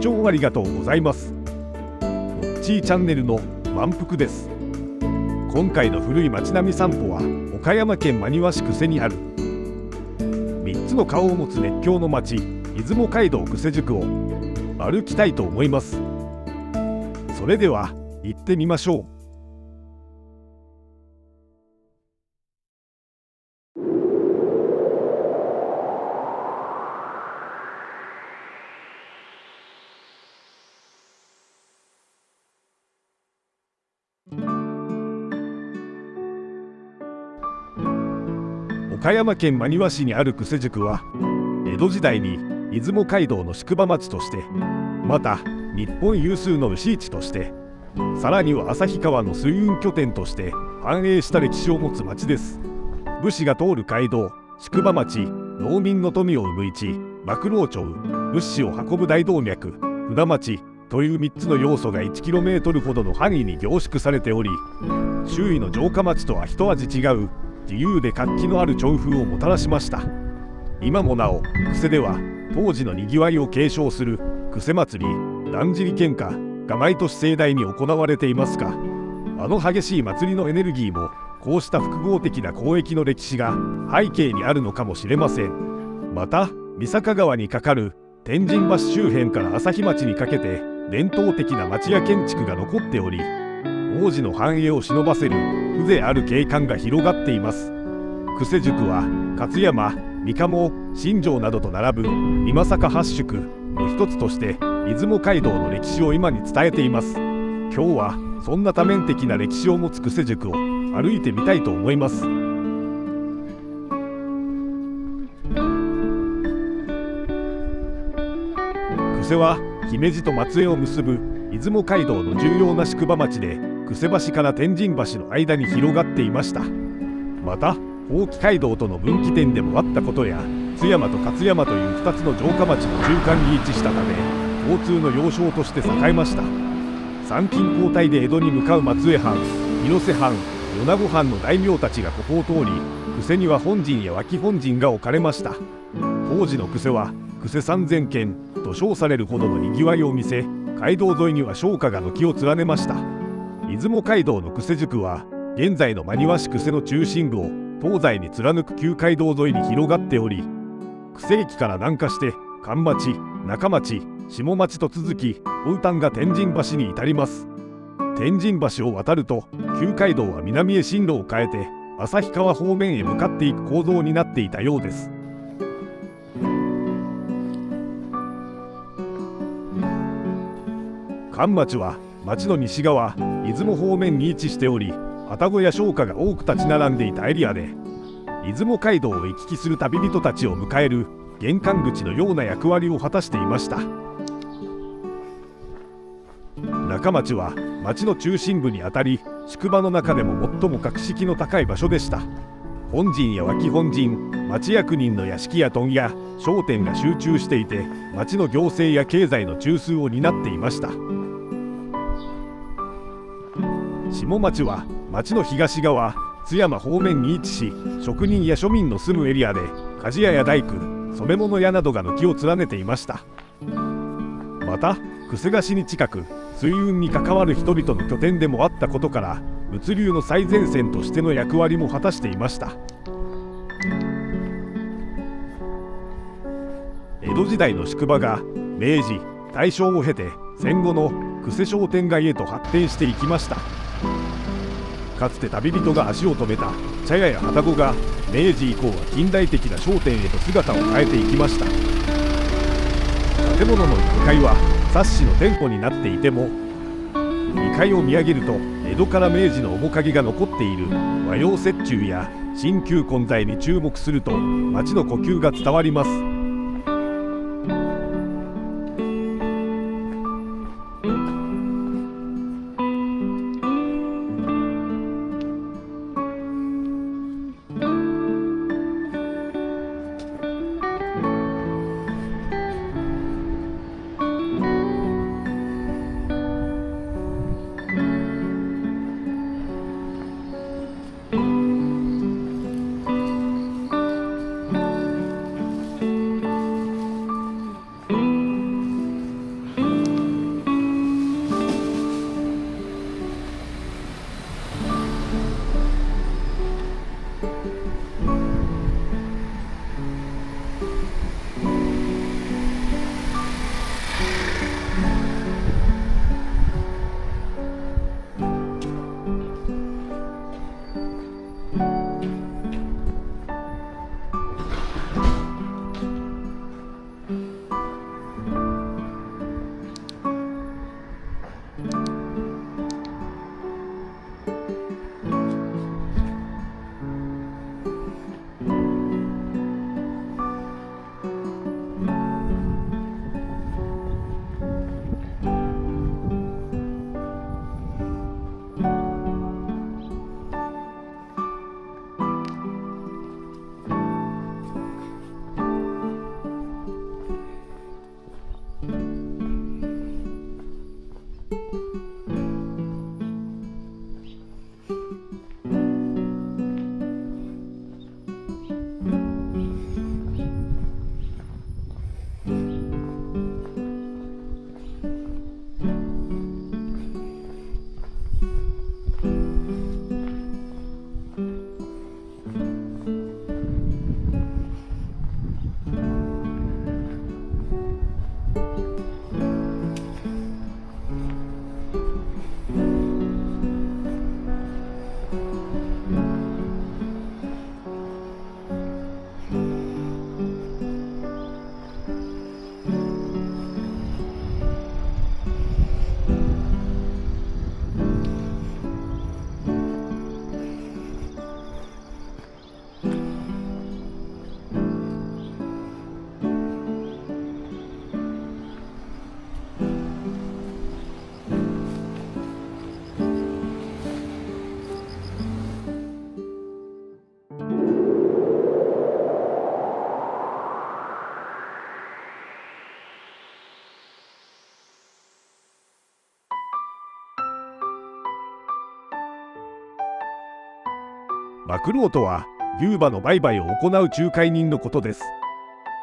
聴ありがとうございます。もっちーチャンネルの満腹です。今回の古い街並み散歩は岡山県真庭市久世にある3つの顔を持つ熱狂の街、出雲街道久世宿を歩きたいと思います。それでは行ってみましょう。岡山県真庭市にある久世宿は江戸時代に出雲街道の宿場町として、また日本有数の牛市として、さらには旭川の水運拠点として繁栄した歴史を持つ町です。武士が通る街道、宿場町、農民の富を生む市、幕老町、物資を運ぶ大動脈、船町という3つの要素が 1km ほどの範囲に凝縮されており、周囲の城下町とは一味違う自由で活気のある調風をもたらしました。今もなお久世では当時のにぎわいを継承する久世祭り、だんじり喧嘩が毎年盛大に行われていますが、あの激しい祭りのエネルギーもこうした複合的な交易の歴史が背景にあるのかもしれません。また三坂川に架かる天神橋周辺から朝日町にかけて伝統的な町屋建築が残っており、王子の繁栄を忍ばせる風情ある景観が広がっています。久世宿は勝山、三鴨、新庄などと並ぶ今坂八宿の一つとして出雲街道の歴史を今に伝えています。今日はそんな多面的な歴史を持つ久世宿を歩いてみたいと思います。久世は姫路と松江を結ぶ出雲街道の重要な宿場町で、久世橋から天神橋の間に広がっていました。また宝亀街道との分岐点でもあったことや、津山と勝山という2つの城下町の中間に位置したため、交通の要衝として栄えました。参勤交代で江戸に向かう松江藩、広瀬藩、米子藩の大名たちがここを通り、久世には本陣や脇本陣が置かれました。当時の久世は久世3000軒と称されるほどのにぎわいを見せ、街道沿いには商家が軒を連ねました。出雲街道の久世宿は現在の真庭市久世の中心部を東西に貫く旧街道沿いに広がっており、久世駅から南下して神町、中町、下町と続き、大端が天神橋に至ります。天神橋を渡ると旧街道は南へ進路を変えて旭川方面へ向かっていく構造になっていたようです。神町は町の西側、出雲方面に位置しており、旅籠や商家が多く立ち並んでいたエリアで、出雲街道を行き来する旅人たちを迎える玄関口のような役割を果たしていました。中町は町の中心部にあたり、宿場の中でも最も格式の高い場所でした。本陣や脇本陣、町役人の屋敷や問屋、商店が集中していて、町の行政や経済の中枢を担っていました。下町は町の東側、津山方面に位置し、職人や庶民の住むエリアで、鍛冶屋や大工、染め物屋などが軒を連ねていました。また久世河岸に近く、水運に関わる人々の拠点でもあったことから、物流の最前線としての役割も果たしていました。江戸時代の宿場が明治、大正を経て戦後の久世商店街へと発展していきました。かつて旅人が足を止めた茶屋や旅籠が明治以降は近代的な商店へと姿を変えていきました。建物の1階は冊子の店舗になっていても、2階を見上げると江戸から明治の面影が残っている和洋折衷や新旧混在に注目すると、町の呼吸が伝わります。幕老とは牛馬の売買を行う仲介人のことです。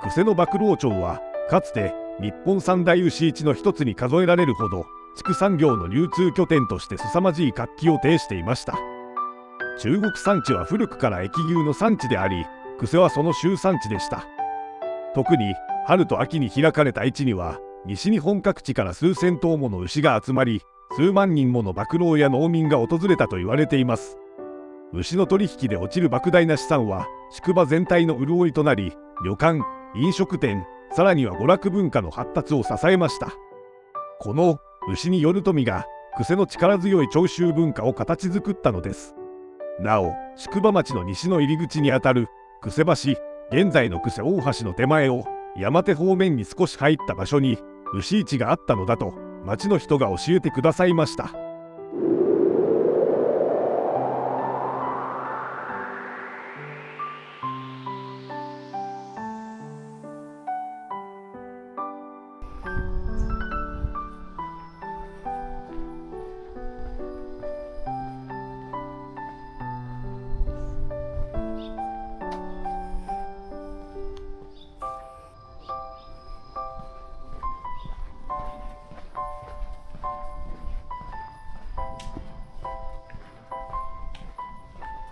久世の幕老町はかつて日本三大牛市の一つに数えられるほど畜産業の流通拠点として凄まじい活気を呈していました。中国山地は古くから駅牛の産地であり、久世はその集産地でした。特に春と秋に開かれた市には西日本各地から数千頭もの牛が集まり、数万人もの幕老や農民が訪れたと言われています。牛の取引で落ちる莫大な資産は宿場全体の潤いとなり、旅館、飲食店、さらには娯楽文化の発達を支えました。この牛による富が久世の力強い徴収文化を形作ったのです。なお、宿場町の西の入り口にあたる久世橋、現在の久世大橋の手前を山手方面に少し入った場所に牛市があったのだと町の人が教えてくださいました。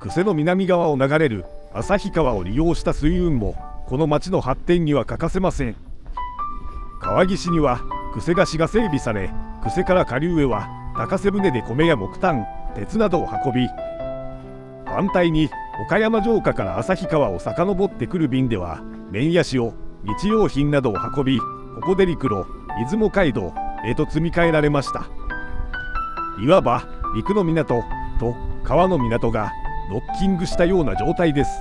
久世の南側を流れる旭川を利用した水運もこの町の発展には欠かせません。川岸には久世橋が整備され、久世から下流へは高瀬船で米や木炭、鉄などを運び、反対に岡山城下から旭川を遡ってくる便では麺や塩、日用品などを運び、ここで陸路、出雲街道へと積み替えられました。いわば陸の港と川の港がドッキングしたような状態です。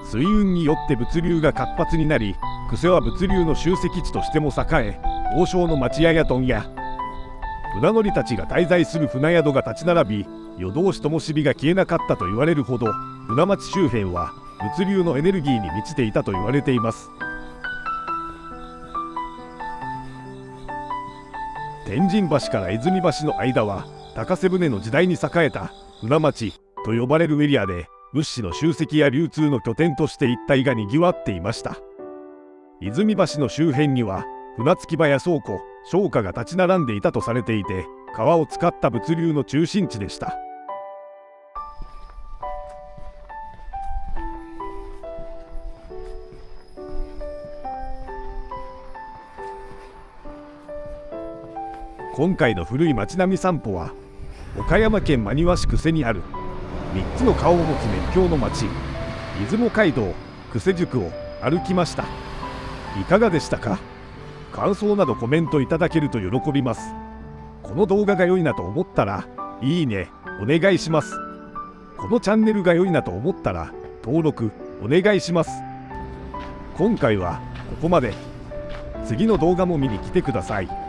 水運によって物流が活発になり、久世は物流の集積地としても栄え、王将の町屋問や船乗りたちが滞在する船宿が立ち並び、夜通し灯火が消えなかったと言われるほど、船町周辺は物流のエネルギーに満ちていたと言われています。天神橋から泉橋の間は高瀬船の時代に栄えた船町と呼ばれるエリアで、物資の集積や流通の拠点として一帯がにぎわっていました。泉橋の周辺には船着き場や倉庫、商家が立ち並んでいたとされていて、川を使った物流の中心地でした。今回の古い町並み散歩は岡山県真庭市久世にある3つの顔を持つ熱狂の町、出雲街道久世宿を歩きました。いかがでしたか？感想などコメントいただけると喜びます。この動画が良いなと思ったらいいねお願いします。このチャンネルが良いなと思ったら登録お願いします。今回はここまで。次の動画も見に来てください。